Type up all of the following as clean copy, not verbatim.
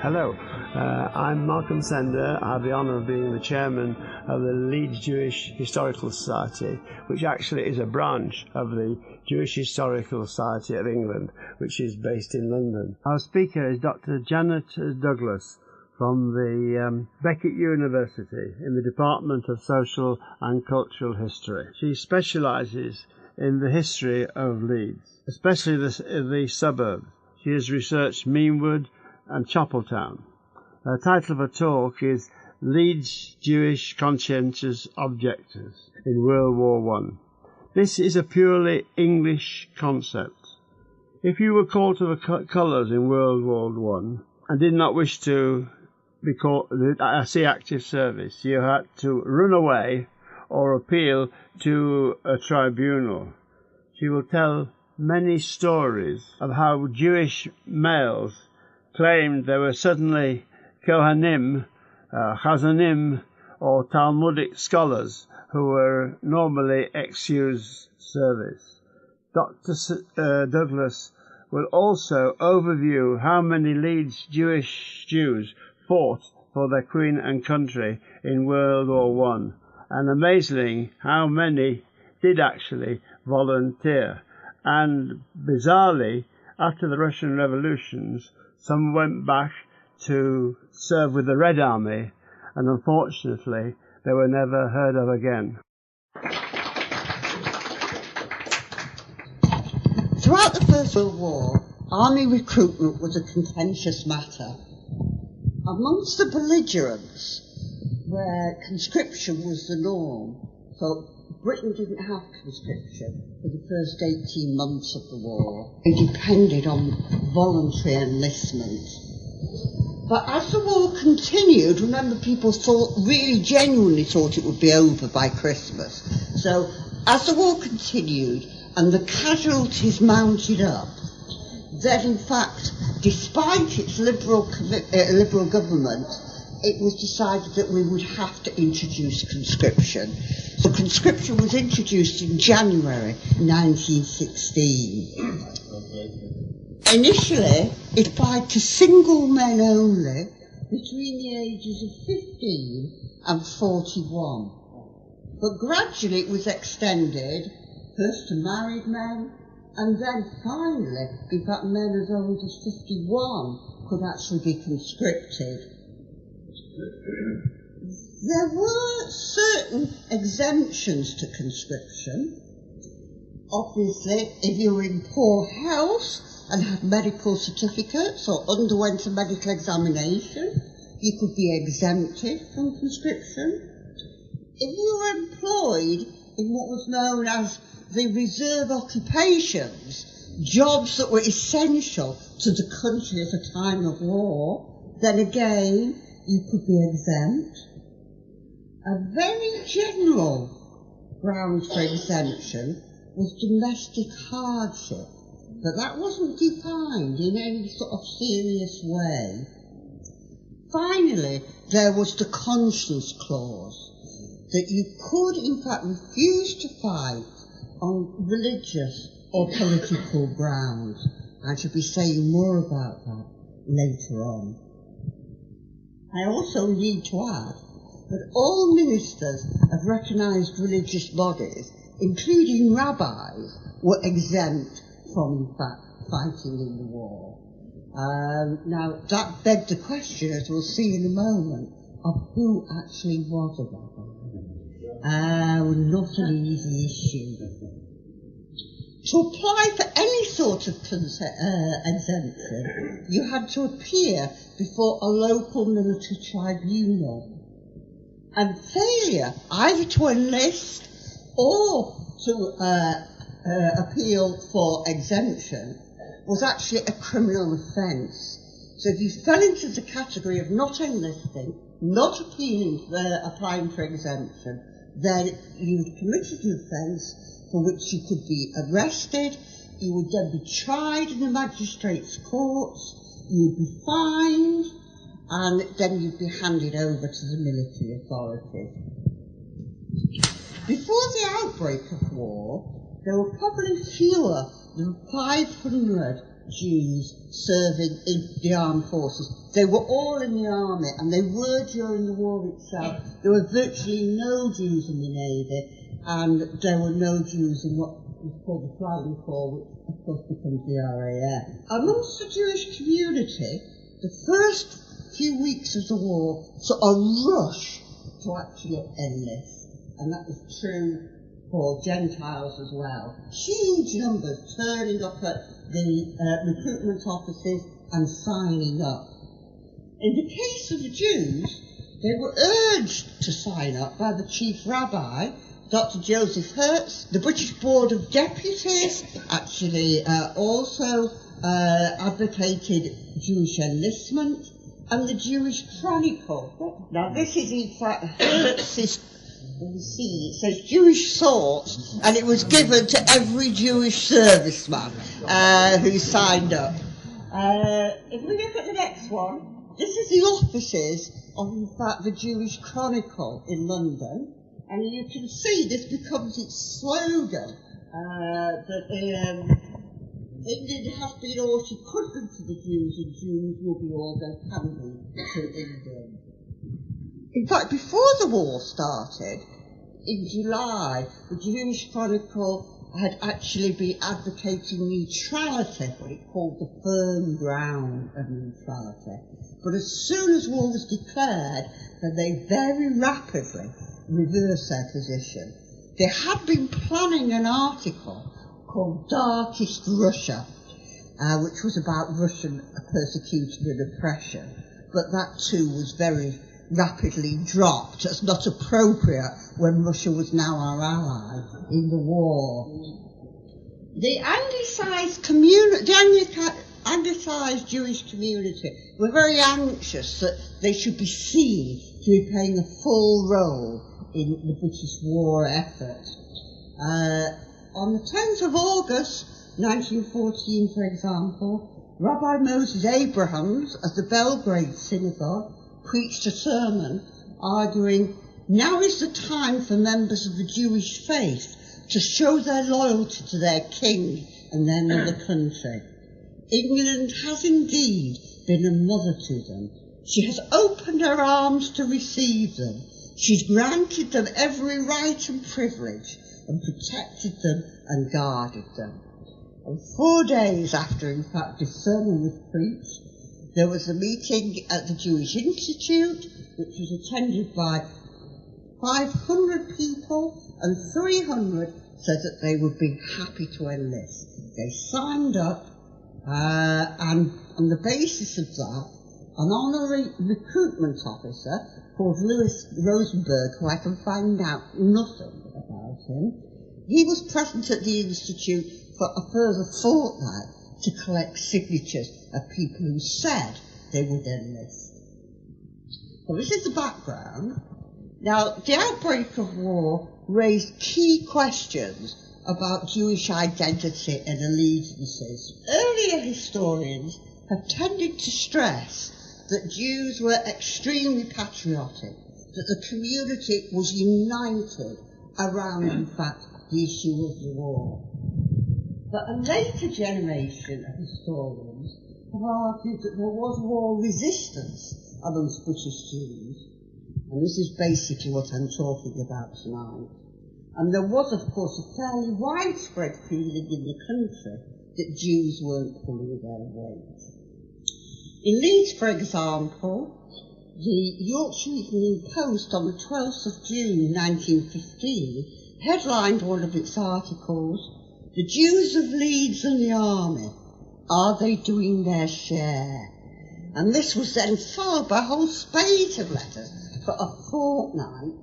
Hello, I'm Malcolm Sender. I have the honour of being the chairman of the Leeds Jewish Historical Society, which actually is a branch of the Jewish Historical Society of England, which is based in London. Our speaker is Dr. Janet Douglas from the Beckett University in the Department of Social and Cultural History. She specialises in the history of Leeds, especially the suburbs. She has researched Meanwood and Chapeltown. The title of her talk is Leeds Jewish Conscientious Objectors in World War I. This is a purely English concept. If you were called to the colours in World War I and did not wish to see active service, you had to run away or appeal to a tribunal. She will tell many stories of how Jewish males claimed they were suddenly Kohanim, Chazanim, or Talmudic scholars who were normally excused service. Dr. Douglas will also overview how many Leeds Jews fought for their Queen and country in World War I, and amazingly how many did actually volunteer. And bizarrely, after the Russian revolutions, some went back to serve with the Red Army, and unfortunately they were never heard of again. Throughout the First World War, army recruitment was a contentious matter. Amongst the belligerents, where conscription was the norm, so Britain didn't have conscription for the first 18 months of the war. It depended on voluntary enlistment. But as the war continued, remember, people really genuinely thought it would be over by Christmas. So as the war continued and the casualties mounted up, then in fact, despite its liberal government, it was decided that we would have to introduce conscription. So conscription was introduced in January 1916. Initially, it applied to single men only between the ages of 15 and 41. But gradually it was extended, first to married men, and then finally, in fact, men as old as 51 could actually be conscripted. There were certain exemptions to conscription. Obviously, if you were in poor health and had medical certificates or underwent a medical examination, you could be exempted from conscription. If you were employed in what was known as the reserve occupations, jobs that were essential to the country at a time of war, then again, you could be exempt. A very general ground for exemption was domestic hardship, but that wasn't defined in any sort of serious way. Finally, there was the conscience clause, that you could in fact refuse to fight on religious or political grounds. I shall be saying more about that later on. I also need to add that all ministers of recognised religious bodies, including rabbis, were exempt from, in fact, fighting in the war. Now, that begged the question, as we'll see in a moment, of who actually was a rabbi. Not an easy issue. To apply for any sort of exemption, you had to appear before a local military tribunal. And failure either to enlist or to appeal for exemption was actually a criminal offence. So if you fell into the category of not enlisting, not appealing for applying for exemption, then you committed an offence for which you could be arrested, you would then be tried in the magistrates' courts, you would be fined, and then you'd be handed over to the military authorities. Before the outbreak of war, there were probably fewer than 500 Jews serving in the armed forces. They were all in the army, and they were during the war itself. There were virtually no Jews in the Navy, and there were no Jews in what was called the Flying Corps, which of course becomes the RAF. Amongst the Jewish community, the first few weeks of the war saw a rush to actually enlist, and that was true for Gentiles as well. Huge numbers turning up at the recruitment offices and signing up. In the case of the Jews, they were urged to sign up by the chief rabbi, Dr. Joseph Hertz. The British Board of Deputies actually also advocated Jewish enlistment, and the Jewish Chronicle. Now this is in fact Hertz's, you see, it says Jewish thoughts, and it was given to every Jewish serviceman who signed up. If we look at the next one, this is the offices of, in fact, the Jewish Chronicle in London, and you can see this becomes its slogan, that England has been all she could be to the Jews, and Jews will be all they can be to England. In fact, before the war started, in July, the Jewish Chronicle had actually been advocating neutrality, what it called the firm ground of neutrality. But as soon as war was declared, then they very rapidly reversed their position. They had been planning an article called Darkest Russia, which was about Russian persecution and oppression, but that too was very rapidly dropped as not appropriate when Russia was now our ally in the war. The Anglicized Jewish community were very anxious that they should be seen to be playing a full role in the British war effort. On the 10th of August 1914, for example, Rabbi Moses Abrahams of the Belgrade Synagogue preached a sermon arguing, now is the time for members of the Jewish faith to show their loyalty to their king and their mother country. England has indeed been a mother to them. She has opened her arms to receive them. She's granted them every right and privilege and protected them and guarded them. And 4 days after, in fact, this sermon was preached, there was a meeting at the Jewish Institute, which was attended by 500 people, and 300 said that they would be happy to enlist. They signed up, and on the basis of that, an honorary recruitment officer called Louis Rosenberg, who I can find out nothing about him, he was present at the Institute for a further fortnight to collect signatures of people who said they would enlist. So this is the background. Now, the outbreak of war raised key questions about Jewish identity and allegiances. Earlier historians have tended to stress that Jews were extremely patriotic, that the community was united around, in fact, the issue of the war. But a later generation of historians have argued that there was war resistance amongst British Jews, and this is basically what I'm talking about tonight. And there was, of course, a fairly widespread feeling in the country that Jews weren't pulling their weight. In Leeds, for example, the Yorkshire Evening Post on the 12th of June 1915 headlined one of its articles, "The Jews of Leeds and the Army, are they doing their share?" And this was then followed by a whole spate of letters for a fortnight,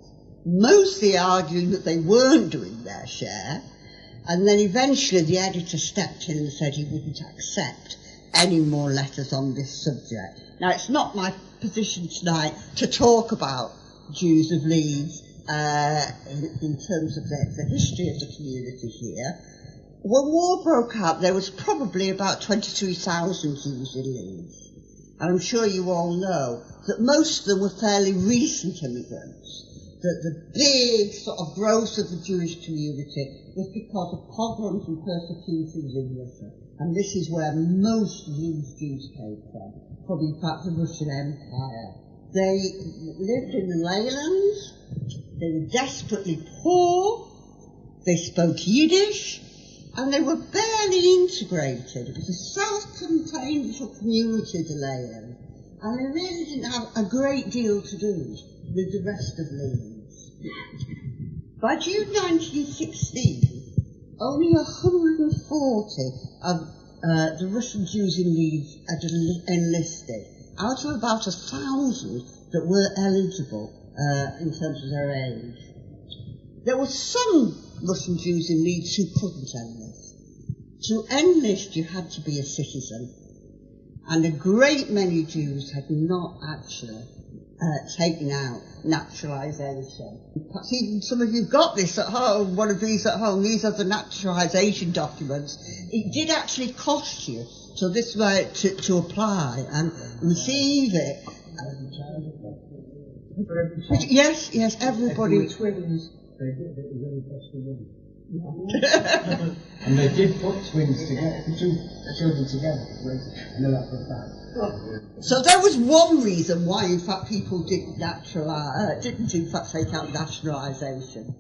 mostly arguing that they weren't doing their share, and then eventually the editor stepped in and said he wouldn't accept any more letters on this subject. Now, it's not my position tonight to talk about Jews of Leeds in terms of the history of the community here. When war broke out, there was probably about 23,000 Jews in Leeds. And I'm sure you all know that most of them were fairly recent immigrants, that the big sort of growth of the Jewish community was because of pogroms and persecutions in Russia. And this is where most Leeds Jews came from in fact the Russian Empire. They lived in the leylands, they were desperately poor, they spoke Yiddish, and they were barely integrated. It was a self-contained little community, the leyland, and they really didn't have a great deal to do with the rest of Leeds. By June 1916, only 140 of the Russian Jews in Leeds had enlisted, out of about 1,000 that were eligible in terms of their age. There were some Russian Jews in Leeds who couldn't enlist. To enlist, you had to be a citizen, and a great many Jews had not actually taken out naturalisation. Perhaps even some of you got this at home, one of these at home. These are the naturalisation documents. It did actually cost you, so this way to apply and receive it. Yes, everybody. If they were twins, they did, it was only cost for one. And they did put twins together, two children together. I know that for a fact. So there was one reason why, in fact, people didn't in fact take out nationalisation.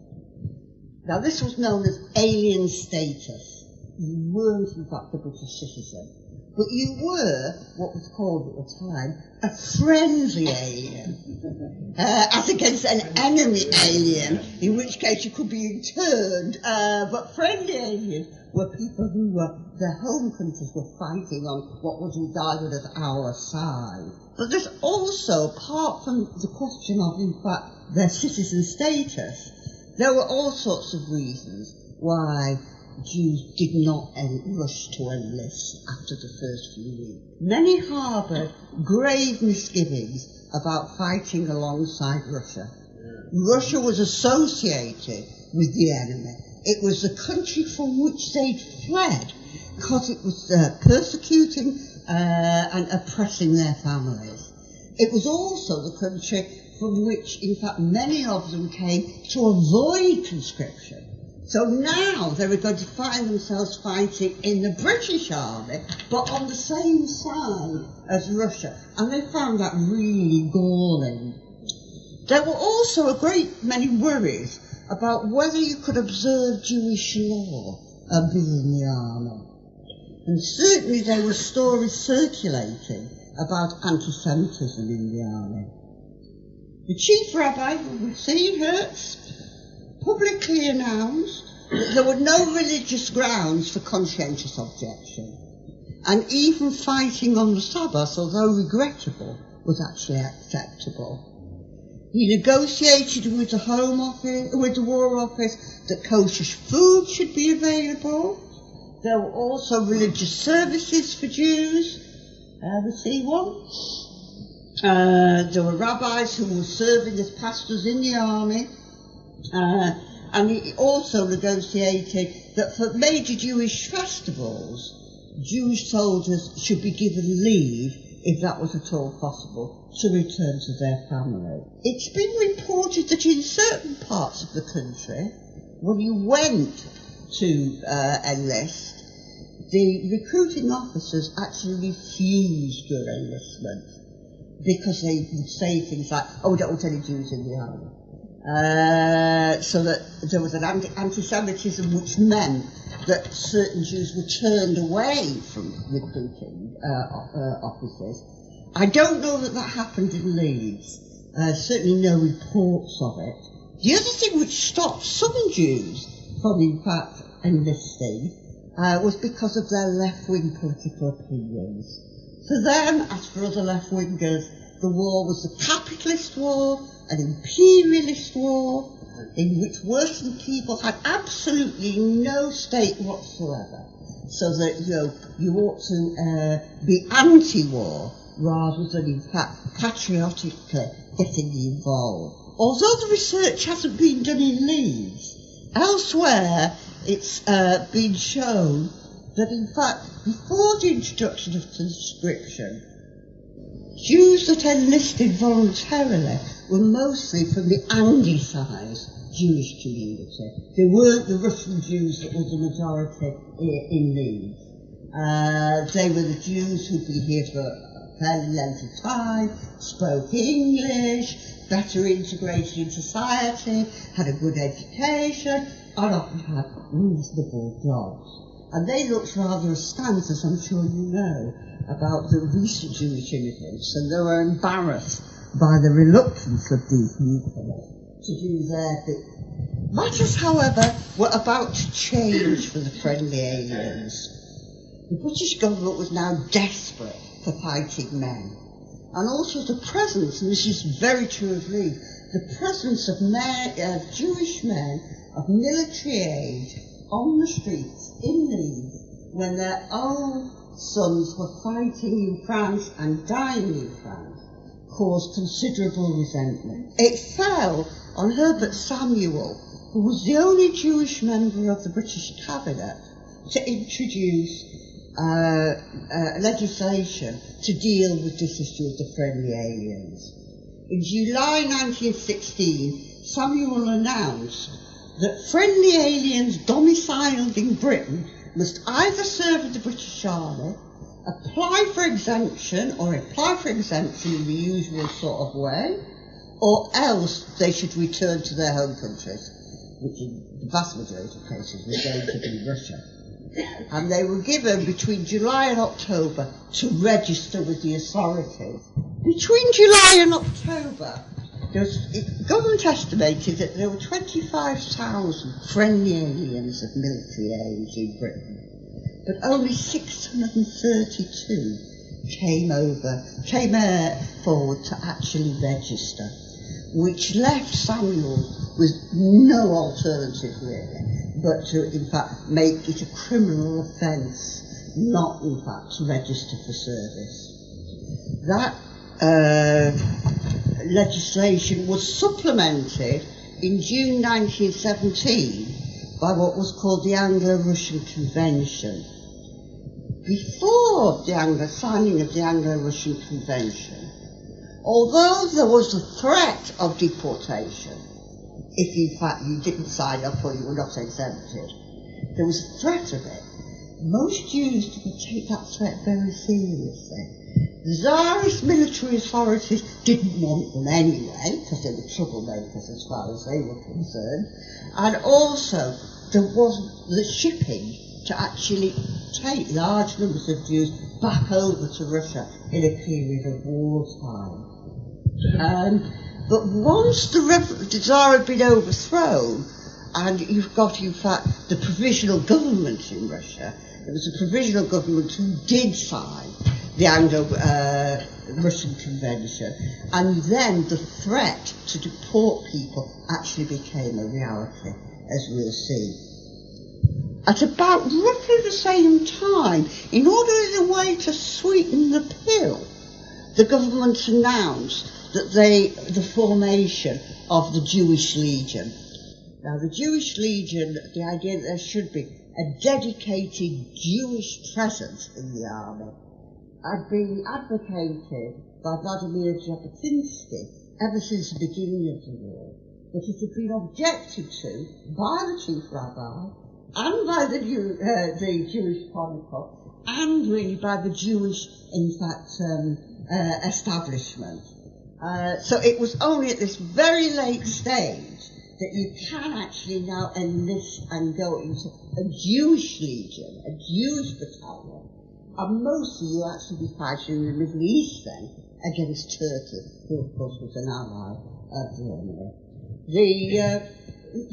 Now, this was known as alien status. You weren't, in fact, a British citizen, but you were what was called at the time a friendly alien, as against an enemy alien, in which case you could be interned. But friendly aliens were people who their home countries were fighting on what was regarded as our side. But there's also, apart from the question of, in fact, their citizen status, there were all sorts of reasons why Jews did not rush to enlist after the first few weeks. Many harboured grave misgivings about fighting alongside Russia. Russia was associated with the enemy. It was the country from which they'd fled because it was persecuting and oppressing their families. It was also the country from which, in fact, many of them came to avoid conscription. So now they were going to find themselves fighting in the British Army, but on the same side as Russia. And they found that really galling. There were also a great many worries about whether you could observe Jewish law and be in the army. And certainly there were stories circulating about anti-Semitism in the army. The chief rabbi, who we've seen, Hertz, publicly announced that there were no religious grounds for conscientious objection, and even fighting on the Sabbath, although regrettable, was actually acceptable. He negotiated with the Home Office, with the War Office, that kosher food should be available. There were also religious services for Jews. We see one. There were rabbis who were serving as pastors in the army. And he also negotiated that for major Jewish festivals, Jewish soldiers should be given leave, if that was at all possible, to return to their family. It's been reported that in certain parts of the country, when you went to enlist, the recruiting officers actually refused your enlistment because they would say things like, "Oh, we don't want any Jews in the army." So that there was an anti-Semitism which meant that certain Jews were turned away from recruiting officers. I don't know that that happened in Leeds. Certainly no reports of it. The other thing which stopped some Jews from, in fact, enlisting was because of their left-wing political opinions. For them, as for other left-wingers, the war was a capitalist war, an imperialist war, in which working people had absolutely no stake whatsoever. So that, you ought to be anti-war rather than, in fact, patriotically getting involved. Although the research hasn't been done in Leeds, elsewhere it's been shown that, in fact, before the introduction of conscription, Jews that enlisted voluntarily were mostly from the Anglicised Jewish community. They weren't the Russian Jews that were the majority in Leeds. They were the Jews who'd been here for a fairly length of time, spoke English, better integrated in society, had a good education, and often had reasonable jobs. And they looked rather askance, as I'm sure you know, about the recent Jewish immigrants, and they were embarrassed by the reluctance of these newcomers to do their bit. Matters, however, were about to change for the friendly aliens. The British government was now desperate for fighting men. And also the presence, and this is very true of Leeds, the presence of Jewish men of military age on the streets in Leeds when their own sons were fighting in France and dying in France caused considerable resentment. It fell on Herbert Samuel, who was the only Jewish member of the British cabinet, to introduce legislation to deal with this issue of the friendly aliens. In July 1916, Samuel announced that friendly aliens domiciled in Britain must either serve in the British Army, apply for exemption in the usual sort of way, or else they should return to their home countries, which in the vast majority of cases was going to be Russia. And they were given between July and October to register with the authorities. Between July and October, government estimated that there were 25,000 friendly aliens of military age in Britain, but only 632 came forward to actually register, which left Samuel with no alternative really, but to in fact make it a criminal offence not in fact to register for service. That legislation was supplemented in June 1917 by what was called the Anglo-Russian Convention. Before the signing of the Anglo-Russian Convention, although there was a threat of deportation, if in fact you didn't sign up or you were not exempted, there was a threat of it. Most Jews didn't take that threat very seriously. The Tsarist military authorities didn't want them anyway, because they were troublemakers as far as they were concerned, and also there wasn't the shipping to actually take large numbers of Jews back over to Russia in a period of wartime. But once the Tsar had been overthrown, and you've got, in fact, the provisional government in Russia, it was a provisional government who did sign the Anglo-Russian Convention, and then the threat to deport people actually became a reality, as we'll see. At about roughly the same time, in order in a way to sweeten the pill, the government announced that the formation of the Jewish Legion. Now the Jewish Legion, the idea that there should be a dedicated Jewish presence in the army, had been advocated by Vladimir Jabotinsky ever since the beginning of the war, but it had been objected to by the chief rabbi and by the Jewish Chronicle and really by the Jewish, in fact, establishment. So it was only at this very late stage that you can actually now enlist and go into a Jewish legion, a Jewish battalion, and mostly you'll actually be fighting in the Middle East then against Turkey, who of course was an ally of Germany. The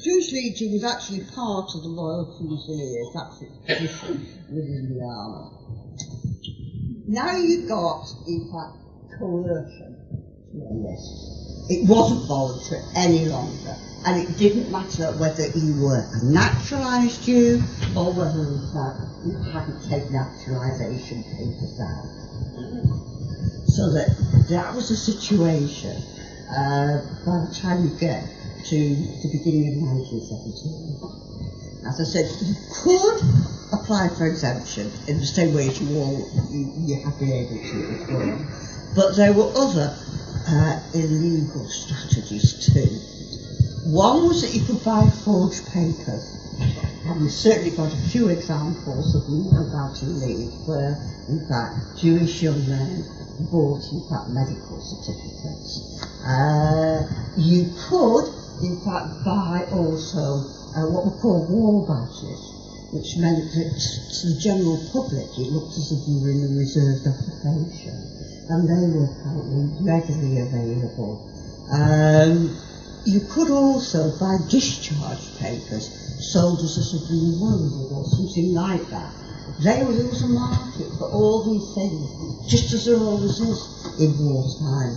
Jewish Legion was actually part of the Royal Fusiliers, that's its position within the army. Now you've got, in fact, coercion. It wasn't voluntary any longer, and it didn't matter whether you were a naturalised Jew or whether in fact you hadn't taken naturalisation papers out. So that was the situation by the time you get to the beginning of 1917. As I said, you could apply for exemption in the same way as you have been able to before, but there were other illegal strategies too. One was that you could buy forged papers And we've certainly got a few examples that we know about in Leeds where, in fact, Jewish young men bought, in fact, medical certificates. You could, in fact, buy also what were called war badges, which meant that to the general public it looked as if you were in a reserved occupation, and they were apparently readily available. You could also buy discharge papers sold as if had been wounded or something like that. There was a market for all these things, just as there always is in wartime.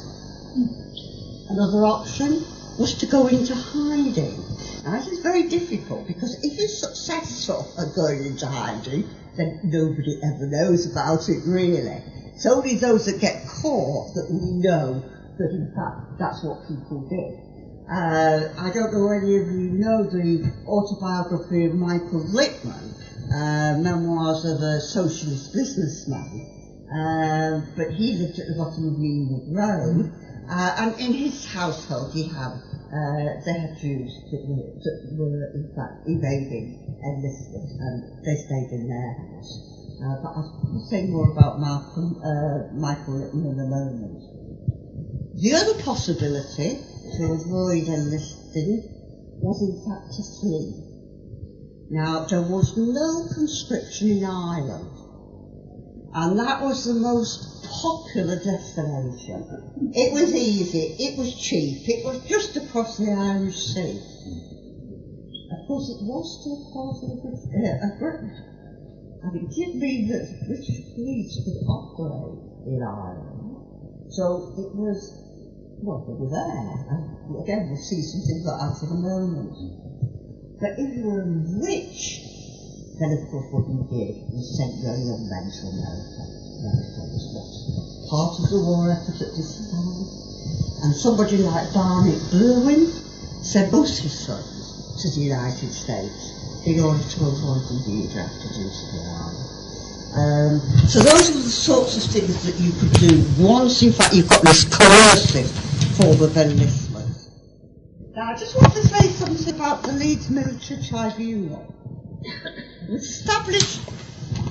Another option was to go into hiding. Now this is very difficult because if you're successful at going into hiding, then nobody ever knows about it really. It's only those that get caught that we know that in fact that's what people did. I don't know whether any of you know the autobiography of Michael Littman, Memoirs of a Socialist Businessman, but he lived at the bottom of Greenwood Road, and in his household they had Jews that were in fact evading enlistment, and they stayed in their house. But I'll say more about Michael Littman in a moment. The other possibility to avoid enlisting was in fact to flee. Now, there was no conscription in Ireland, and that was the most popular destination. It was easy, it was cheap, it was just across the Irish Sea. Of course, it was still part of Britain, and it did mean that the British police could operate in Ireland, so it was, well, they were there, and again we'll see something like that in a moment. But if you were rich, then of course what you did was send your young men to America. America was what part of the war effort at this time. And somebody like Barnett Blewin sent both his sons to the United States in order to avoid them being drafted into the army. So those were the sorts of things that you could do once, in fact, you've got this coercive form of enlistment. Now, I just want to say something about the Leeds Military Tribunal. It was established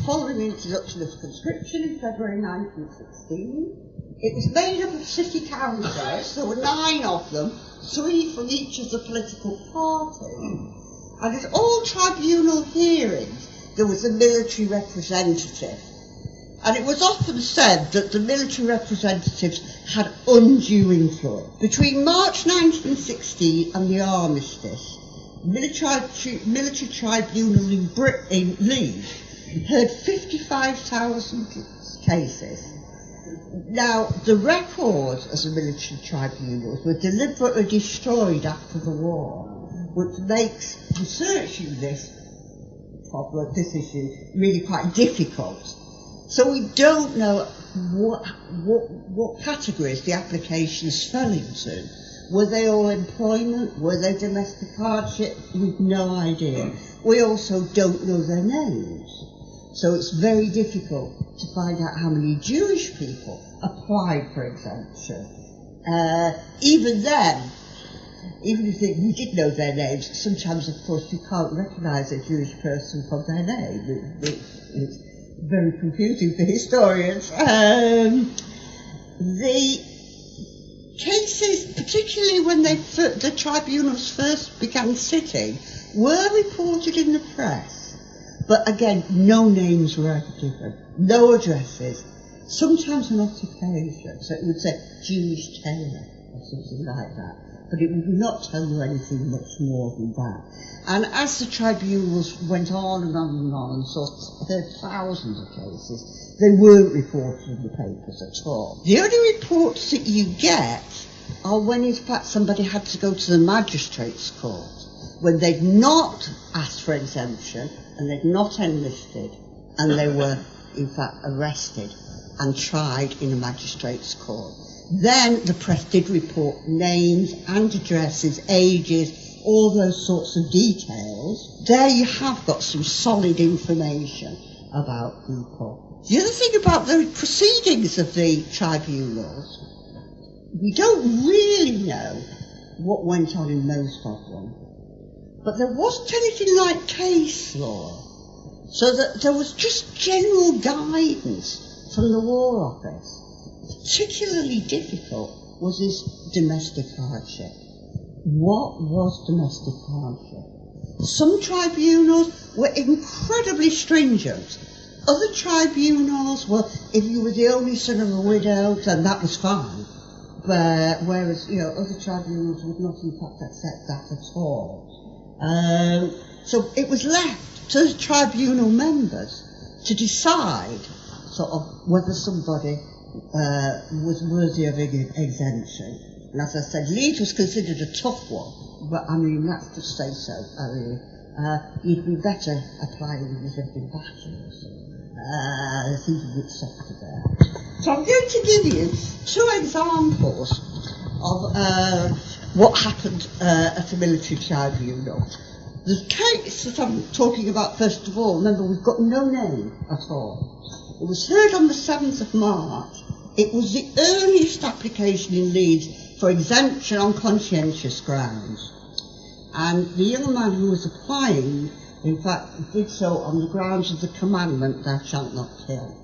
following the introduction of conscription in February 1916. It was made up of city councillors, there were 9 of them, 3 from each of the political parties. And at all tribunal hearings, there was a military representative. And it was often said that the military representatives had undue influence. Between March 1916 and the armistice, military tribunal in Leeds heard 55,000 cases. Now, the records of the military tribunals were deliberately destroyed after the war, which makes researching this problem, this issue, really quite difficult. So we don't know what categories the applications fell into. Were they all employment? Were they domestic hardship? We've no idea. We also don't know their names. So it's very difficult to find out how many Jewish people applied for exemption. Even then, even if we did know their names, sometimes, of course, you can't recognise a Jewish person from their name. It's very confusing for historians. The cases, particularly when the tribunals first began sitting, were reported in the press, but again, no names were ever given, no addresses, sometimes an occupation, so it would say Jewish tailor or something like that, but it would not tell you anything much more than that. And as the tribunals went on and on and on, and heard thousands of cases, they weren't reported in the papers at all. The only reports that you get are when, in fact, somebody had to go to the magistrate's court, when they'd not asked for exemption, and they'd not enlisted, and they were, in fact, arrested and tried in a magistrate's court. Then the press did report names and addresses, ages, all those sorts of details. There you have got some solid information about people. The other thing about the proceedings of the tribunals, we don't really know what went on in most of them. but there wasn't anything like case law. So that there was just general guidance from the War Office. Particularly difficult was this domestic hardship. What was domestic hardship? Some tribunals were incredibly stringent. Other tribunals were, if you were the only son of a widow, then that was fine. Whereas, other tribunals would not in fact accept that at all. So it was left to the tribunal members to decide sort of whether somebody was worthy of exemption. And as I said, Leeds was considered a tough one, but I mean, let's just say so. I mean, you'd be better applying if you lived in Battle or something. I think a bit softer there. So I'm going to give you two examples of what happened at a military tribunal. The case that I'm talking about first of all, remember we've got no name at all. It was heard on the 7th of March. It was the earliest application in Leeds for exemption on conscientious grounds. And the young man who was applying, in fact, did so on the grounds of the commandment, thou shalt not kill.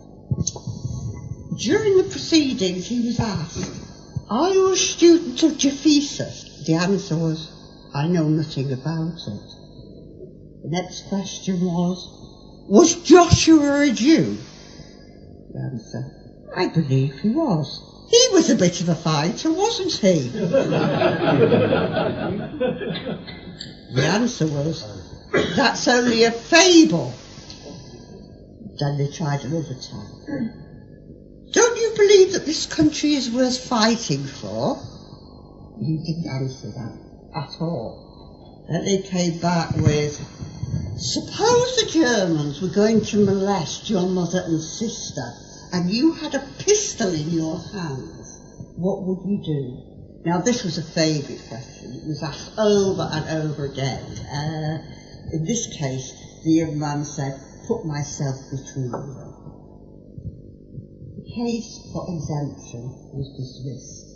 During the proceedings, he was asked, are you a student of Geoff? The answer was, I know nothing about it. The next question was Joshua a Jew? The answer, I believe he was. He was a bit of a fighter, wasn't he? The answer was, that's only a fable. Then they tried another time. Don't you believe that this country is worth fighting for? He didn't answer that at all. Then they came back with, suppose the Germans were going to molest your mother and sister, and you had a pistol in your hands, what would you do? Now this was a favourite question. It was asked over and over again. In this case, the young man said, put myself between them. The case for exemption was dismissed.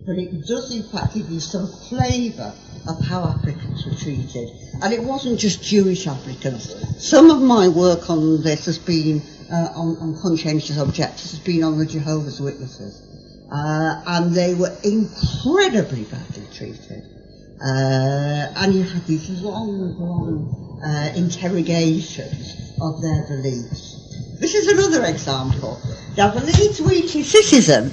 But it does in fact give you some flavour of how applicants were treated. And it wasn't just Jewish applicants. Some of my work on this has been, on conscientious objectors, has been on the Jehovah's Witnesses. And they were incredibly badly treated. And you had these long interrogations of their beliefs. This is another example. Now, the Leeds Weekly Citizen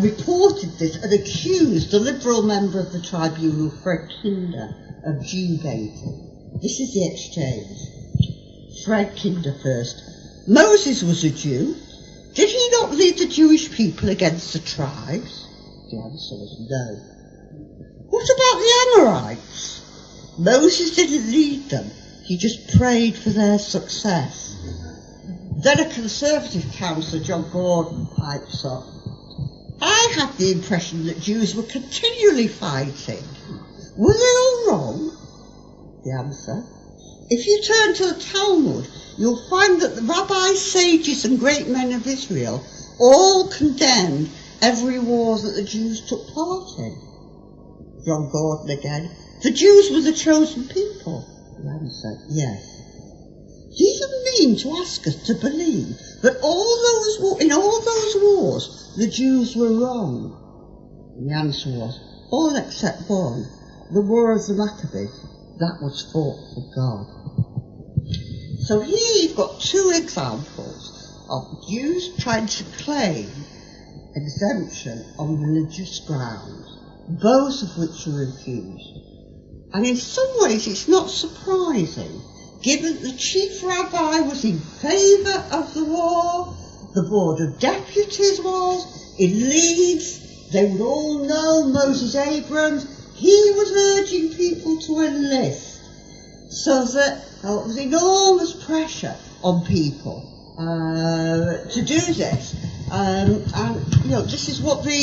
reported this and accused the Liberal member of the tribunal, Fred Kinder, of Jew baiting. This is the exchange. Fred Kinder first. Moses was a Jew. Did he not lead the Jewish people against the tribes? The answer was no. What about the Amorites? Moses didn't lead them. He just prayed for their success. Then a Conservative councillor, John Gordon, pipes up. I had the impression that Jews were continually fighting. Were they all wrong? The answer. If you turn to the Talmud, you'll find that the rabbis, sages and great men of Israel all condemned every war that the Jews took part in. John Gordon again. The Jews were the chosen people. The answer, yes. Do you mean to ask us to believe that in all those wars the Jews were wrong? And the answer was, all except one, the War of the Maccabees. That was fought for God. So here you've got two examples of Jews trying to claim exemption on religious grounds, both of which were refused. And in some ways it's not surprising, given that the chief rabbi was in favour of the war, the Board of Deputies was, in Leeds, they would all know Moses Abrams, he was urging people to enlist, so that there was enormous pressure on people to do this. And this is what the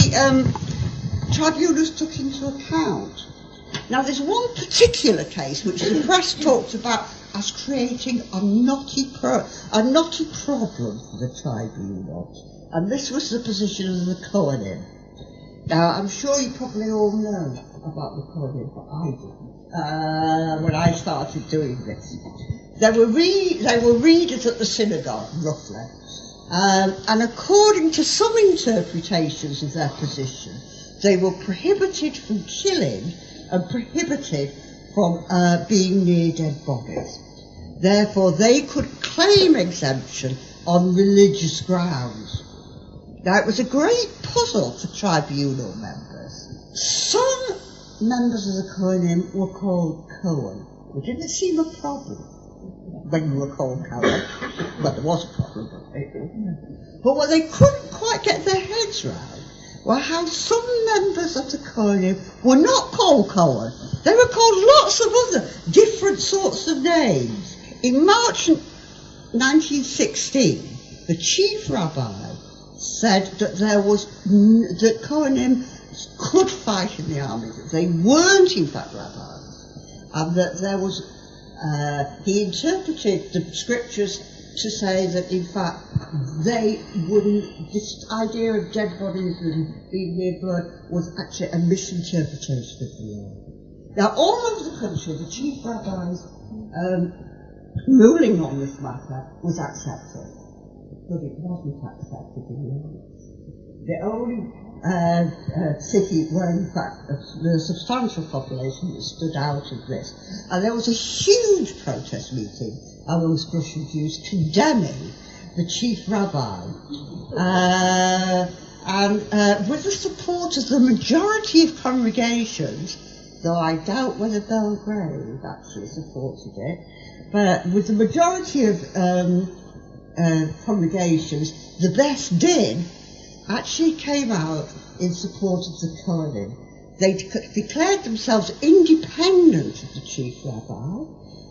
tribunals took into account. Now there's one particular case which the press talked about as creating a knotty problem for the tribunal, and this was the position of the Kohanim. Now I'm sure you probably all know about the Kohanim, but I didn't, when I started doing this. They were readers at the synagogue, roughly, and according to some interpretations of their position, they were prohibited from killing and prohibited from being near dead bodies. Therefore, they could claim exemption on religious grounds. Now, it was a great puzzle for tribunal members. Some members of the Kohanim were called Cohen. It didn't seem a problem when you were called Cohen. Well, there was a problem, but what they couldn't quite get their heads round were how some members of the Kohanim were not called Cohen. They were called lots of other different sorts of names. In March 1916, the chief rabbi said that that Kohanim could fight in the army, that they weren't in fact rabbis, and that there was, he interpreted the scriptures to say that in fact they wouldn't, this idea of dead bodies and being near blood was actually a misinterpretation of the law. Now all over the country, the chief rabbis ruling on this matter was accepted, but it wasn't accepted in Leeds. The only city where in fact the substantial population that stood out of this, and there was a huge protest meeting amongst Russian Jews condemning the chief rabbi, and with the support of the majority of congregations, though I doubt whether Belgrave actually supported it, but with the majority of congregations, the best din actually came out in support of the Kohanim. They declared themselves independent of the chief rabbi,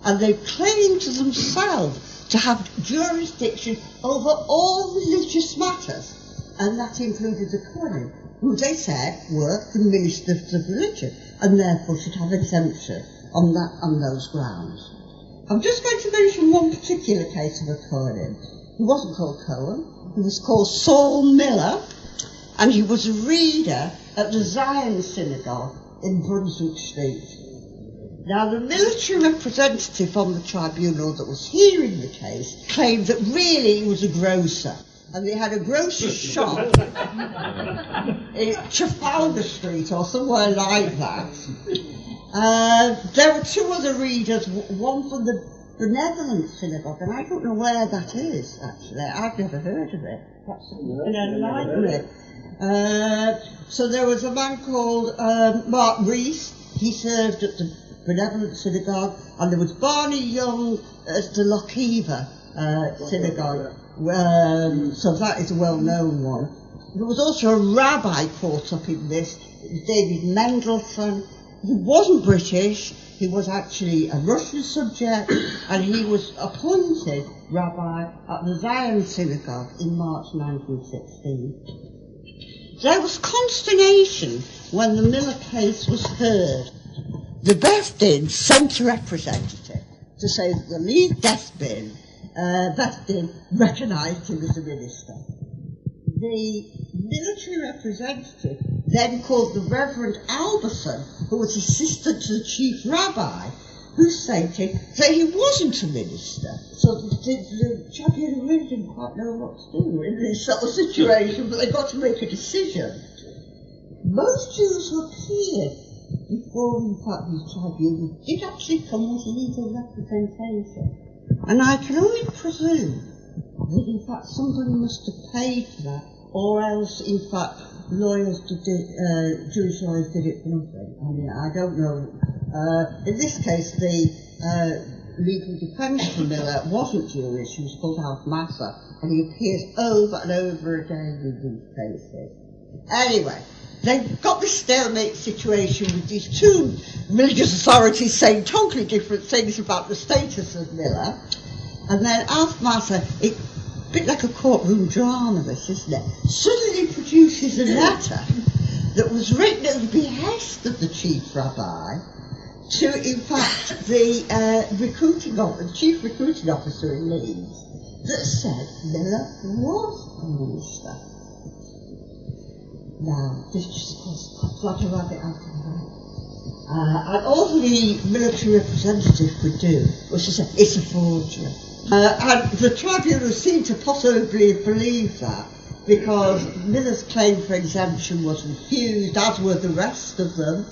and they claimed to themselves to have jurisdiction over all religious matters, and that included the Kohanim, who they said were the ministers of religion, and therefore should have exemption on those grounds. I'm just going to mention one particular case of a Kohanim. He wasn't called Cohen. He was called Saul Miller, and he was a reader at the Zion Synagogue in Brunswick Street. Now, the military representative on the tribunal that was hearing the case claimed that really he was a grocer, and they had a grocer's shop in Trafalgar Street or somewhere like that. There were two other readers, one from the Benevolent Synagogue, and I don't know where that is, actually. I've never heard of it. Perhaps someone can enlighten me. So there was a man called Mark Rees. He served at the Benevolent Synagogue, and there was Barney Young at the Lochiva Synagogue. So that is a well-known one. There was also a rabbi caught up in this, David Mendelsohn. He wasn't British, he was actually a Russian subject, and he was appointed rabbi at the Zion Synagogue in March 1916. There was consternation when the Miller case was heard. The Beth Din sent a representative to say that the lead Beth Din recognised him as a minister. The military representative then called the Reverend Alberson, who was assistant to the chief rabbi, who stated that he wasn't a minister. So the tribunal really didn't quite know what to do in this sort of situation, but they got to make a decision. Most Jews who appeared before, in fact, the tribunal did actually come with legal representation. And I can only presume that, in fact, somebody must have paid for that, or else, in fact, lawyers did it, Jewish lawyers did it for nothing. I mean, I don't know. In this case, the legal defence for Miller wasn't Jewish. He was called Alf Massa, and he appears over and over again in these cases. Anyway, they've got this stalemate situation with these two religious authorities saying totally different things about the status of Miller, and then Alf Massa, a bit like a courtroom drama, this, isn't it? Suddenly produces a letter that was written at the behest of the chief rabbi to, in fact, the chief recruiting officer in Leeds, that said Miller was a minister. Now, this just caused quite a rabbit out of the hat. And all the military representative could do was to say, it's a forgery. And the tribunal seemed to possibly believe that, because Miller's claim for exemption was refused, as were the rest of them.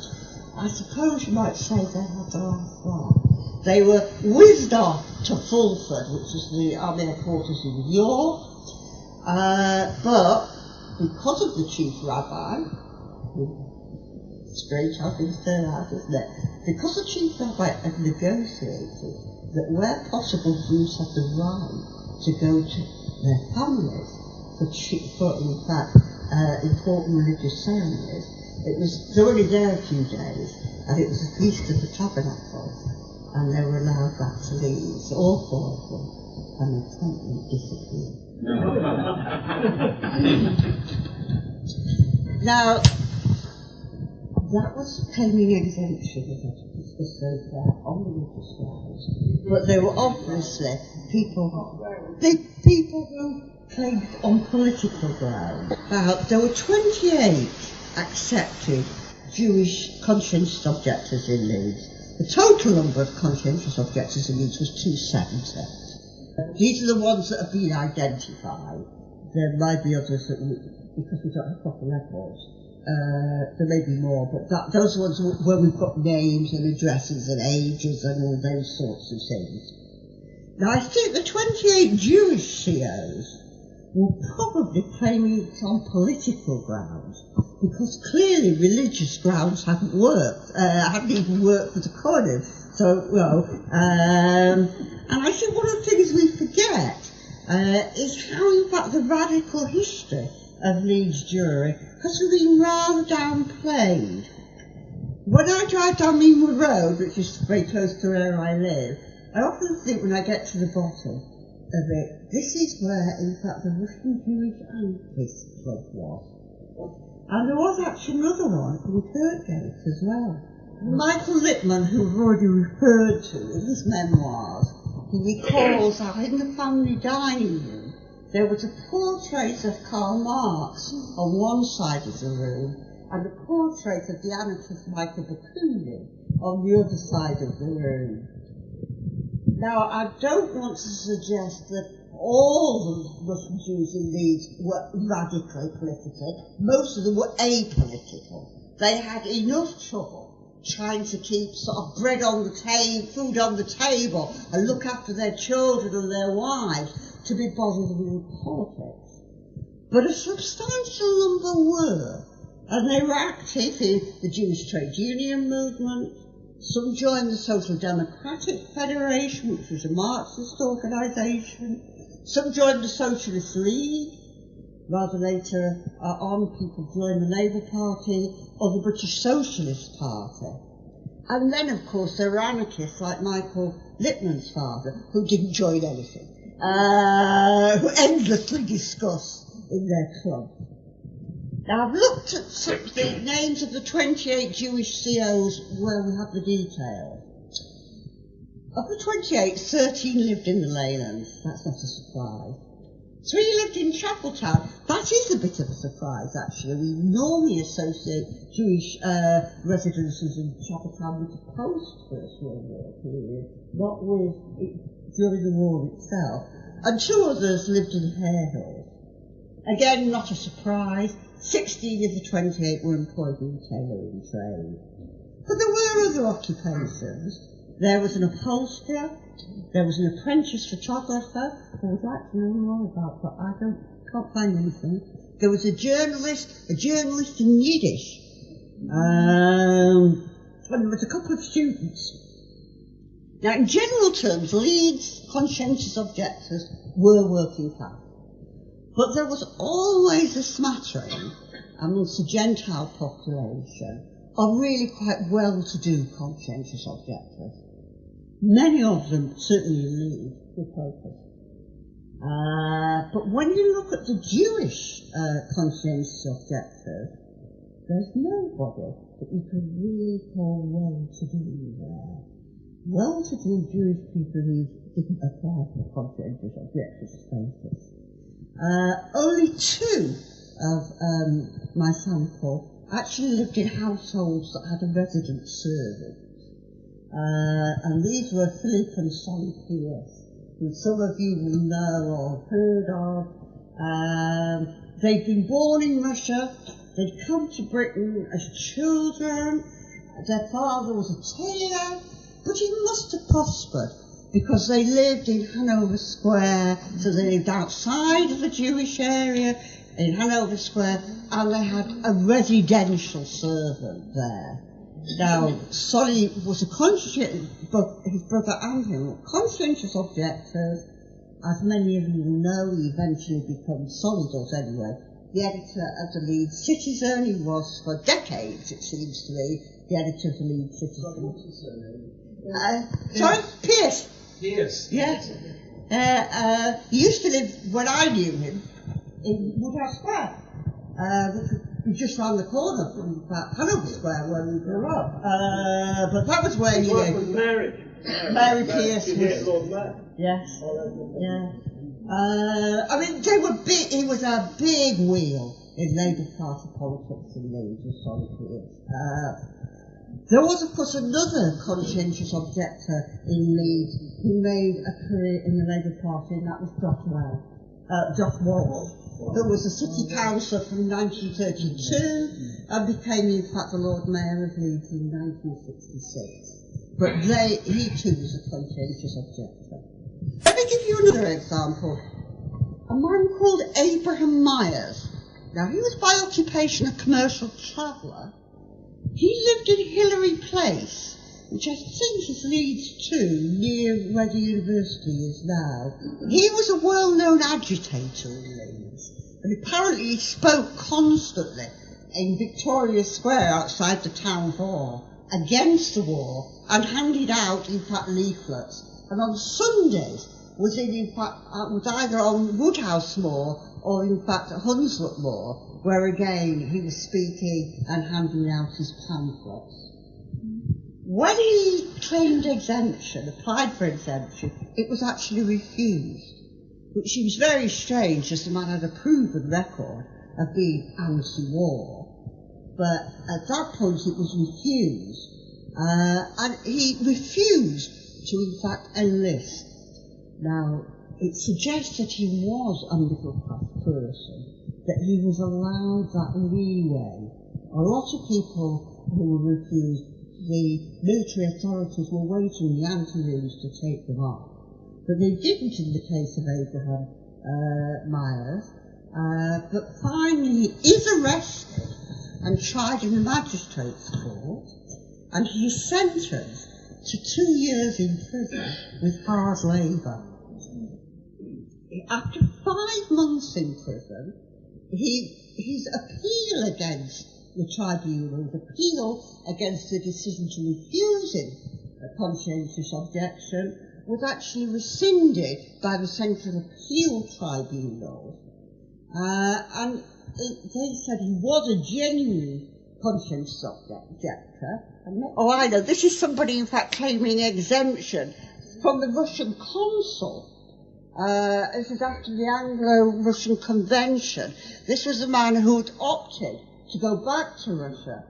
I suppose you might say they had the last laugh. They were whizzed off to Fulford, which is the army headquarters in York, but because of the chief rabbi, strange how things turn out, isn't it? Because the chief rabbi had negotiated that where possible Jews had the right to go to their families for in fact, important religious ceremonies. They were only there a few days, and it was the Feast of the Tabernacle, and they were allowed back to leave, so all four of them, and they promptly disappeared. Now, that was claiming exemption, as I discussed so far, on religious grounds, but there were obviously people who claimed on political grounds. There were 28 accepted Jewish conscientious objectors in Leeds. The total number of conscientious objectors in Leeds was 270. These are the ones that have been identified. There might be others that, because we don't have proper records, there may be more, but those are ones where we've got names and addresses and ages and all those sorts of things. Now, I think the 28 Jewish COs were probably claiming it on political grounds, because clearly religious grounds hadn't even worked for the Kohanim. So, and I think one of the things we forget is how, in fact, the radical history of Leeds Jewry has been rather downplayed. When I drive down Meanwood Road, which is very close to where I live, I often think when I get to the bottom of it, this is where, in fact, the Russian Jewish Anarchist Club was. And there was actually another one in Kirkgate as well. Michael Lippmann, who we've already referred to in his memoirs, he recalls how in the family dining room there was a portrait of Karl Marx on one side of the room and a portrait of the anarchist Michael Bakunin on the other side of the room. Now, I don't want to suggest that all the Russian Jews in Leeds were radically political. Most of them were apolitical. They had enough trouble trying to keep sort of bread on the table, food on the table, and look after their children and their wives to be bothered with politics. But a substantial number were, and they were active in the Jewish trade union movement. Some joined the Social Democratic Federation, which was a Marxist organisation. Some joined the Socialist League. Rather later on, people joined the Labour Party or the British Socialist Party. And then, of course, there were anarchists like Michael Lippmann's father, who didn't join anything, who endlessly discussed in their club. Now, I've looked at some of the names of the 28 Jewish COs where we have the details. Of the 28, 13 lived in the Leylands. That's not a surprise. 3 lived in Chapeltown. That is a bit of a surprise, actually. We normally associate Jewish residences in Chapeltown with the post-First World War period, not with during the war itself. And 2 others lived in Harehills. Again, not a surprise. 16 of the 28 were employed in the tailoring trade. But there were other occupations. There was an upholsterer, there was an apprentice photographer, who I would like to know more about, but I can't find anything. There was a journalist in Yiddish, and there was a couple of students. Now, in general terms, Leeds conscientious objectors were working class. But there was always a smattering amongst the Gentile population of really quite well-to-do conscientious objectors. Many of them, certainly in Leeds, were Quakers. But when you look at the Jewish conscientious objectors, there's nobody that you can really call well-to-do there. Well-to-do Jewish people who didn't apply for conscientious objector status. Only 2 of my sample actually lived in households that had a resident servant. And these were Philip and Solly Pierce, who some of you will know or heard of. They'd been born in Russia. They'd come to Britain as children. Their father was a tailor, but he must have prospered because they lived in Hanover Square, so they lived outside of the Jewish area in Hanover Square, and they had a residential servant there. Now, Solly was a conscientious, his brother and him were conscientious objectors. As many of you will know, he eventually became, Solly does anyway, the editor of the Lead Citizen. He was for decades, it seems to me, the editor of the Lead Citizen. What's his surname? Sorry? Pierce. Pierce. Yes. He used to live, when I knew him, in Woodhouse Square, which was just round the corner from Hanover Square where we grew up. But that was where he lived. With Mary. Mary Pierce was. Lord Mayor. Yes. Yeah. I mean, they were big. He was a big wheel in Labour Party politics in Leeds, was Solly Pierce. There was, of course, another conscientious objector in Leeds who made a career in the Labour Party, and that was Geoff, who was a city councillor from 1932 and became, in fact, the Lord Mayor of Leeds in 1966. But he too was a conscientious objector. Let me give you another example. A man called Abraham Myers. Now, he was by occupation a commercial traveller. He lived in Hillary Place, which I think is Leeds too, near where the university is now. He was a well-known agitator in Leeds, and apparently he spoke constantly in Victoria Square outside the town hall against the war, and handed out, in fact, leaflets. And on Sundays was either on Woodhouse Moor or, in fact, at Hunslet Moor, where again he was speaking and handing out his pamphlets. When he claimed exemption, applied for exemption, it was actually refused, which seems very strange as the man had a proven record of being anti-war. But at that point it was refused, and he refused to in fact enlist. Now, it suggests that he was a middle-class person, that he was allowed that leeway. A lot of people who were refused, the military authorities were waiting in the anterooms to take them off. But they didn't in the case of Abraham Myers. But finally he is arrested and tried in the magistrate's court, and he is sentenced to 2 years in prison with hard labour. After 5 months in prison, his appeal against the tribunal, his appeal against the decision to refuse him a conscientious objection, was actually rescinded by the Central Appeal Tribunal. And they said he was a genuine conscientious objector. Oh, I know, this is somebody in fact claiming exemption from the Russian consul. This is after the Anglo-Russian Convention. This was a man who had opted to go back to Russia,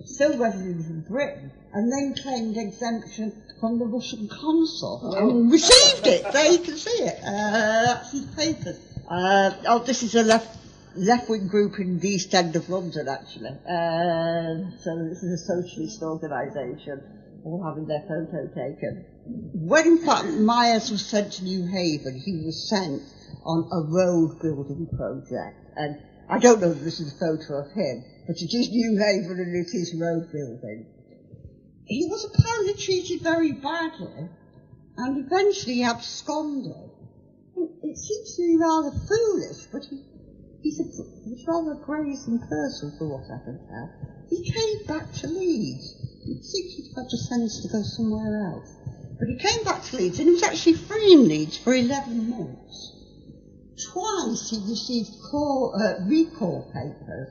still resident in Britain, and then claimed exemption from the Russian consul and received it. There you can see it. That's his papers. This is a left-wing group in the East End of London, actually. So this is a socialist organisation, all having their photo taken. When, in fact, Myers was sent to New Haven, he was sent on a road building project. And I don't know if this is a photo of him, but it is New Haven and it is road building. He was apparently treated very badly, and eventually absconded. It seems to be rather foolish, but he's a rather brazen person, for what I can tell. He came back to Leeds. You'd think he'd had the sense to go somewhere else. But he came back to Leeds, and he was actually free in Leeds for 11 months. Twice he received recall papers,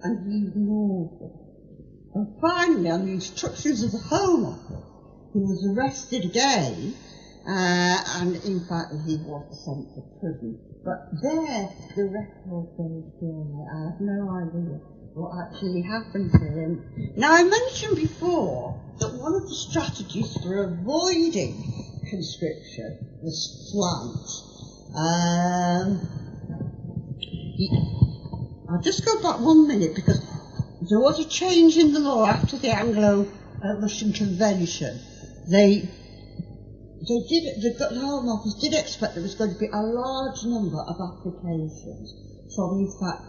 and he ignored them. And finally, on the instructions of the Home Office, he was arrested again, and in fact he was sent to prison. But there, the record goes dry. I have no idea what actually happened to him. Now, I mentioned before that one of the strategies for avoiding conscription was flight. I'll just go back 1 minute, because there was a change in the law after the Anglo-Russian Convention. The Home Office did expect there was going to be a large number of applications from, in fact,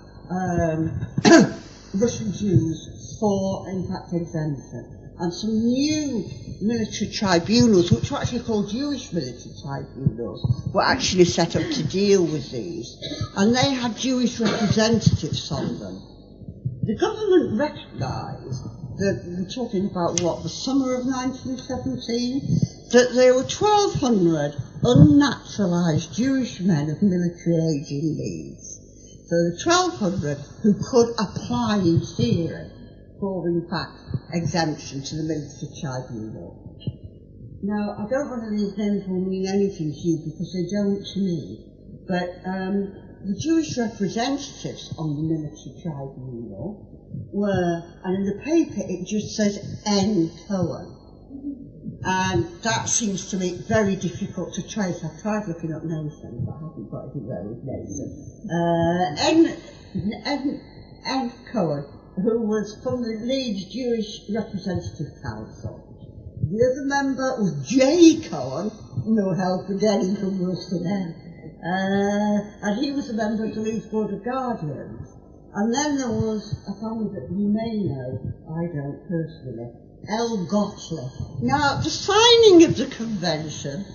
Russian Jews for, in fact, exemption. And some new military tribunals, which were actually called Jewish military tribunals, were actually set up to deal with these. And they had Jewish representatives on them. The government recognised that, we're talking about what, the summer of 1917, that there were 1,200 unnaturalised Jewish men of military age in Leeds. So the 1,200 who could apply in theory for, in fact, exemption to the military tribunal. Now, I don't know whether these names will mean anything to you, because they don't to me, but the Jewish representatives on the military tribunal were, and in the paper it just says N. Cohen, and that seems to me very difficult to trace. I've tried looking up Nathan, but I haven't got anywhere with Nathan. N. Cohen, who was from the Leeds Jewish Representative Council. The other member was J. Cohen, no help with anything worse than him. And he was a member of the Leeds Board of Guardians. And then there was a family that you may know, I don't personally, L. Gottlieb. Now, the signing of the convention,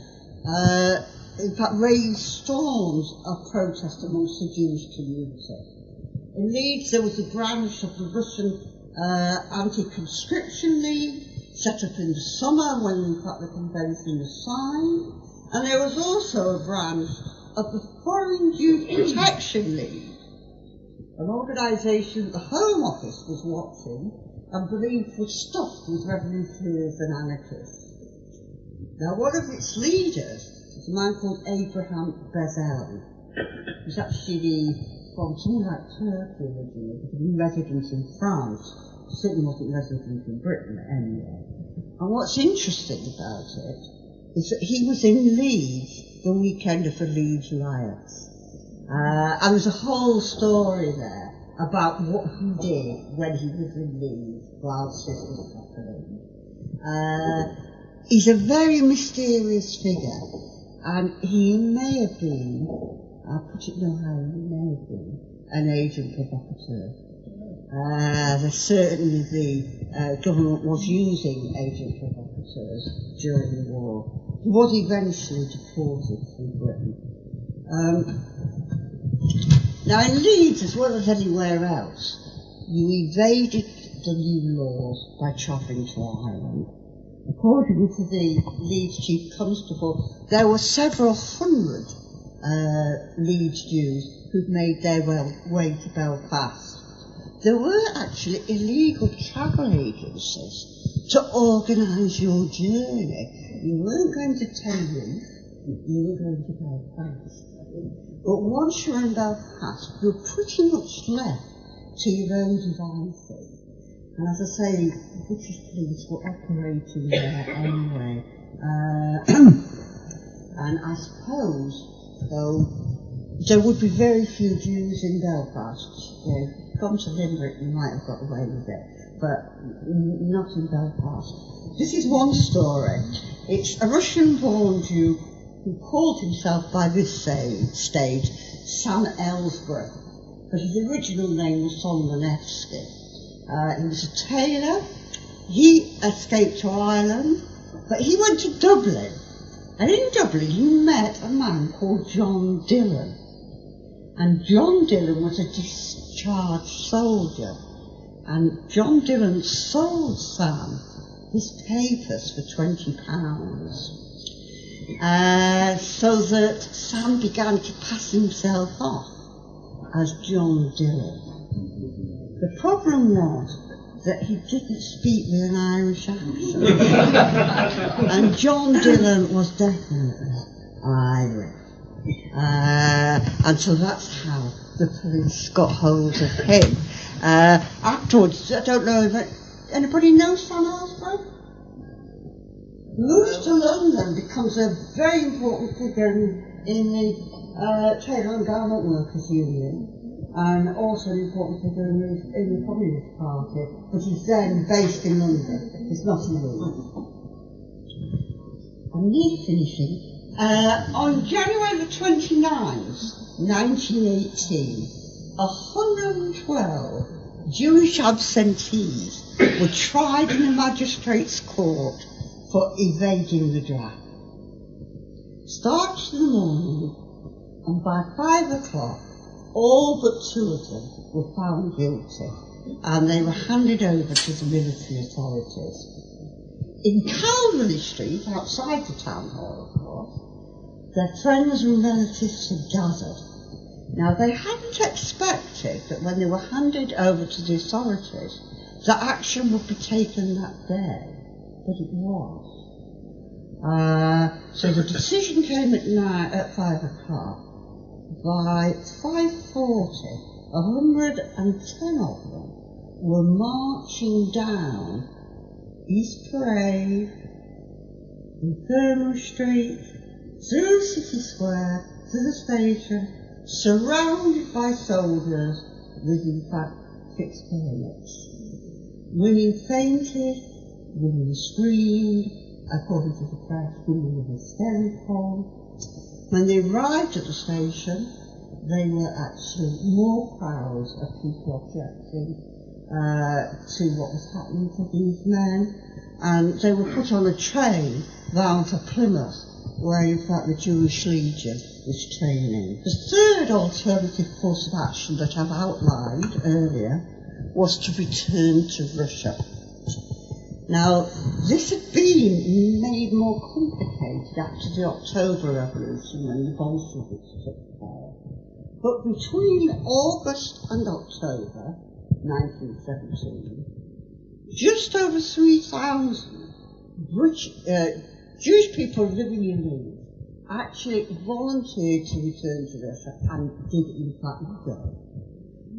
in fact, raised storms of protest amongst the Jewish community. In Leeds, there was a branch of the Russian Anti-Conscription League, set up in the summer when, in fact, the convention was signed. And there was also a branch of the Foreign Jew Protection League, an organisation that the Home Office was watching and believed was stuffed with revolutionaries and anarchists. Now, one of its leaders was a man called Abraham Bezel. He was actually from somewhere like Turkey originally, but he was resident in France. Certainly wasn't resident in Britain anyway. And what's interesting about it is that he was in Leeds the weekend of the Leeds riots. And there's a whole story there about what he did when he was in Leeds whilst this was happening. He's a very mysterious figure, and he may have been, I'll put it no higher, he may have been an agent provocateur. Certainly the government was using agent provocateurs during the war. He was eventually deported from Britain. Now, in Leeds, as well as anywhere else, you evaded the new laws by travelling to Ireland. According to the Leeds Chief Constable, there were several hundred Leeds Jews who'd made their way to Belfast. There were actually illegal travel agencies to organise your journey. You weren't going to Tenerife, you were going to Belfast. But once you're in Belfast, you're pretty much left to your own devices. And as I say, the British police were operating there anyway. And I suppose, though, there would be very few Jews in Belfast. You know, gone to Limerick, you might have got away with it, but not in Belfast. This is one story. It's a Russian-born Jew who called himself by this stage Sam Ellsbury, but his original name was Solonevsky. He was a tailor. He escaped to Ireland, but he went to Dublin, and in Dublin he met a man called John Dillon. And John Dillon was a discharged soldier, and John Dillon sold Sam his papers for £20. So that Sam began to pass himself off as John Dillon. The problem was that he didn't speak with an Irish accent. And John Dillon was definitely Irish. And so that's how the police got hold of him. Afterwards, I don't know if anybody knows Sam Harsgrove? Moves to London, becomes a very important figure in the Tailor and Garment Workers Union, and also an important figure in the Communist Party, but he's then based in London. He's not in London. I'm nearly finishing. On January the 29th, 1918, 112 Jewish absentees were tried in a magistrate's court for evading the draft. Starts in the morning, and by 5 o'clock, all but 2 of them were found guilty, and they were handed over to the military authorities. In Calvary Street, outside the town hall, of course, their friends and relatives had gathered. Now, they hadn't expected that when they were handed over to the authorities, that action would be taken that day, but it was. So the decision came at 5 o'clock. By 5:40, 110 of them were marching down East Parade, Infirmary Street, through City Square, to the station, surrounded by soldiers with, in fact, fixed bayonets. Women fainted, women screamed, according to the press, women were hysterical. When they arrived at the station, they were actually more crowds of people objecting to what was happening to these men, and they were put on a train bound for Plymouth, where in fact the Jewish Legion was training. The third alternative course of action that I've outlined earlier was to return to Russia. Now, this had been made more complicated after the October Revolution when the Bolsheviks took power. But between August and October 1917, just over 3,000 Jewish people living in Leeds actually volunteered to return to Russia and did in fact go.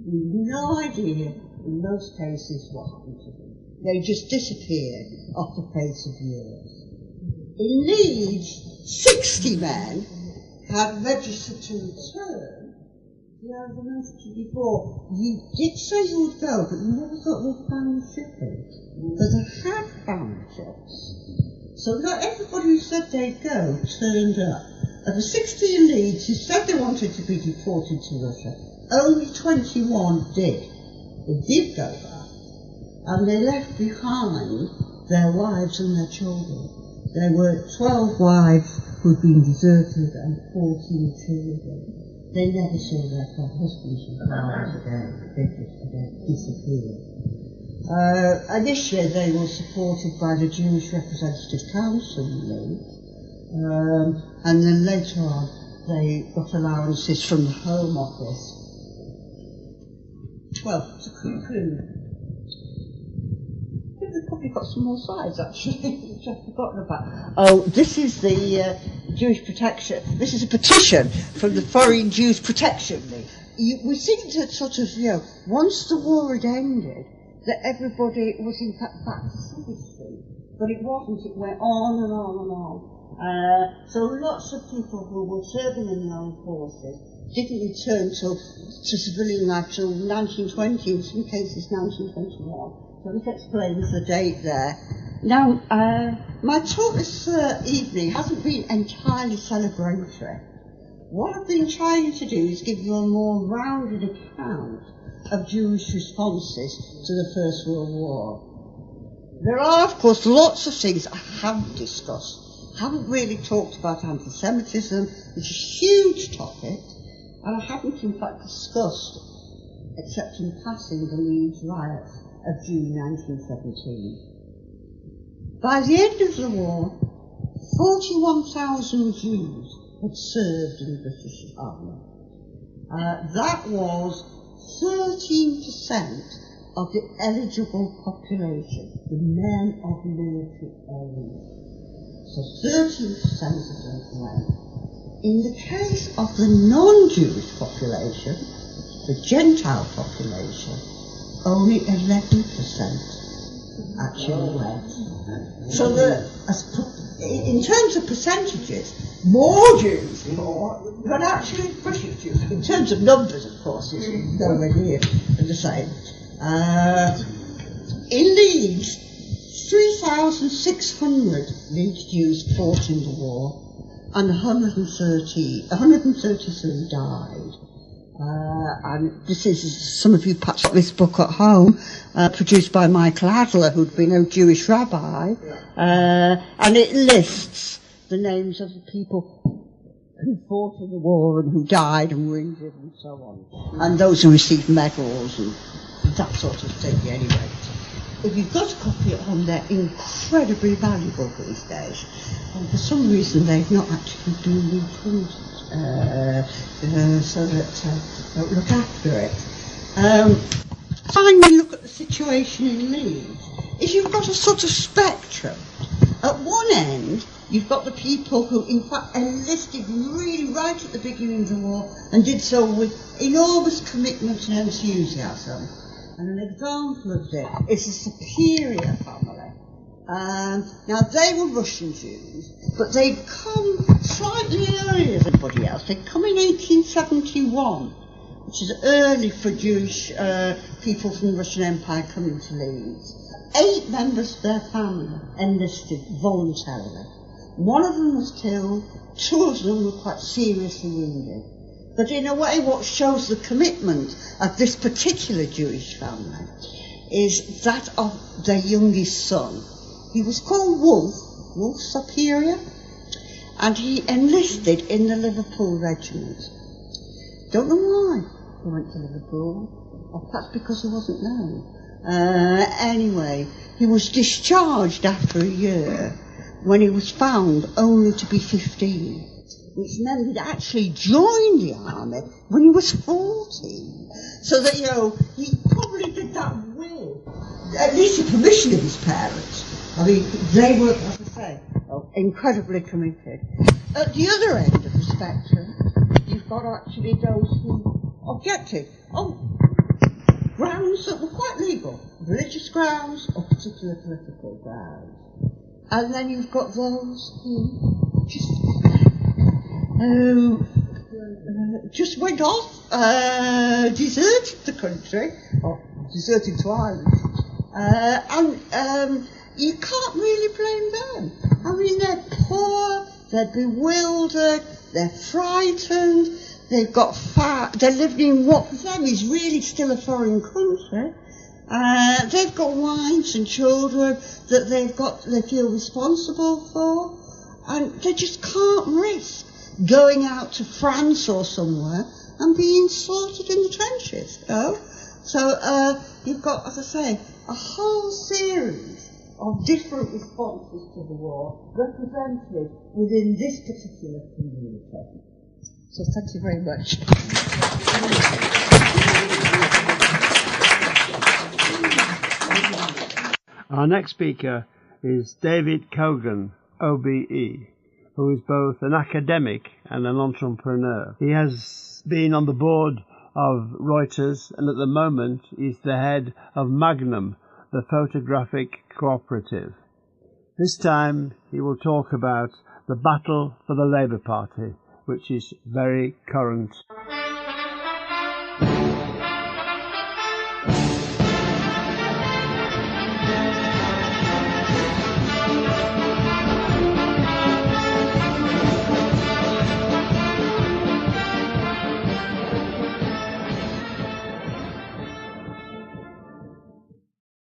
We've no idea in most cases what happened to them. They just disappeared off the face of the earth. In Leeds, 60 men had registered to return. Yeah, as I mentioned to you before, you did say you would go, but you never thought they'd found the shipping. But they had found ships. So not everybody who said they'd go turned up. Of the 60 in Leeds who said they wanted to be deported to Russia, only 21 did. They did go back. And they left behind their wives and their children. There were 12 wives who'd been deserted and 14 children. They never saw their husbands and fathers again. They just disappeared. Initially they were supported by the Jewish Representative Council in Leeds, and then later on they got allowances from the Home Office. Well, to conclude, we've probably got some more slides actually, which I've forgotten about. Oh, this is the Jewish Protection. This is a petition from the Foreign Jews Protection League. We seem to sort of, once the war had ended, that everybody was in fact back to citizenry. But it wasn't, it went on and on and on. So lots of people who were serving in the armed forces didn't return to civilian life till 1920, in some cases 1921. So this explains the date there. Now, my talk this evening hasn't been entirely celebratory. What I've been trying to do is give you a more rounded account of Jewish responses to the First World War. There are, of course, lots of things I haven't discussed. I haven't really talked about anti-Semitism, which is a huge topic, and I haven't in fact discussed, except in passing, the Leeds riots of June 1917. By the end of the war, 41,000 Jews had served in the British Army. That was 13% of the eligible population, the men of military age. So 13% of them went. In the case of the non-Jewish population, the Gentile population, only 11% actually went. So that, in terms of percentages, more Jews fought than actually British Jews. In terms of numbers, of course, it's nowhere near the same. In Leeds, 3,600 Leeds Jews fought in the war, and 133 died. And this is, some of you perhaps got this book at home, produced by Michael Adler, who'd been a Jewish rabbi, and it lists the names of the people who fought in the war and who died and were injured and so on, and those who received medals and that sort of thing, anyway. If you've got a copy at home, they're incredibly valuable these days, and for some reason they've not actually been reprinted. So that don't look after it. Finally, look at the situation in Leeds. Is you've got a sort of spectrum. At one end, you've got the people who, in fact, enlisted really right at the beginning of the war and did so with enormous commitment and enthusiasm. And an example of this is the Superior family. Now, they were Russian Jews, but they'd come slightly earlier than everybody else. They'd come in 1871, which is early for Jewish people from the Russian Empire coming to Leeds. 8 members of their family enlisted voluntarily. One of them was killed, 2 of them were quite seriously wounded. But in a way, what shows the commitment of this particular Jewish family is that of their youngest son. He was called Wolf Superior, and he enlisted in the Liverpool Regiment. Don't know why he went to Liverpool, or perhaps because he wasn't known. Anyway, he was discharged after a year when he was found only to be 15, which meant he'd actually joined the army when he was 14. So that, you know, he probably did that with at least the permission of his parents. I mean, they were, as I say, incredibly committed. At the other end of the spectrum, you've got actually those who objected on grounds that were quite legal, religious grounds or particular political grounds. And then you've got those who just went off, deserted the country, or deserted to Ireland, and you can't really blame them. I mean, they're poor, they're bewildered, they're frightened, they've got they're living in what for them is really still a foreign country. They've got wives and children that they feel responsible for, and they just can't risk going out to France or somewhere and being slaughtered in the trenches, you know? So you've got, as I say, a whole series of different responses to the war represented within this particular community. So thank you very much. Our next speaker is David Cogan, OBE, who is both an academic and an entrepreneur. He has been on the board of Reuters, and at the moment is the head of Magnum, the photographic cooperative. This time he will talk about the battle for the Labour Party, which is very current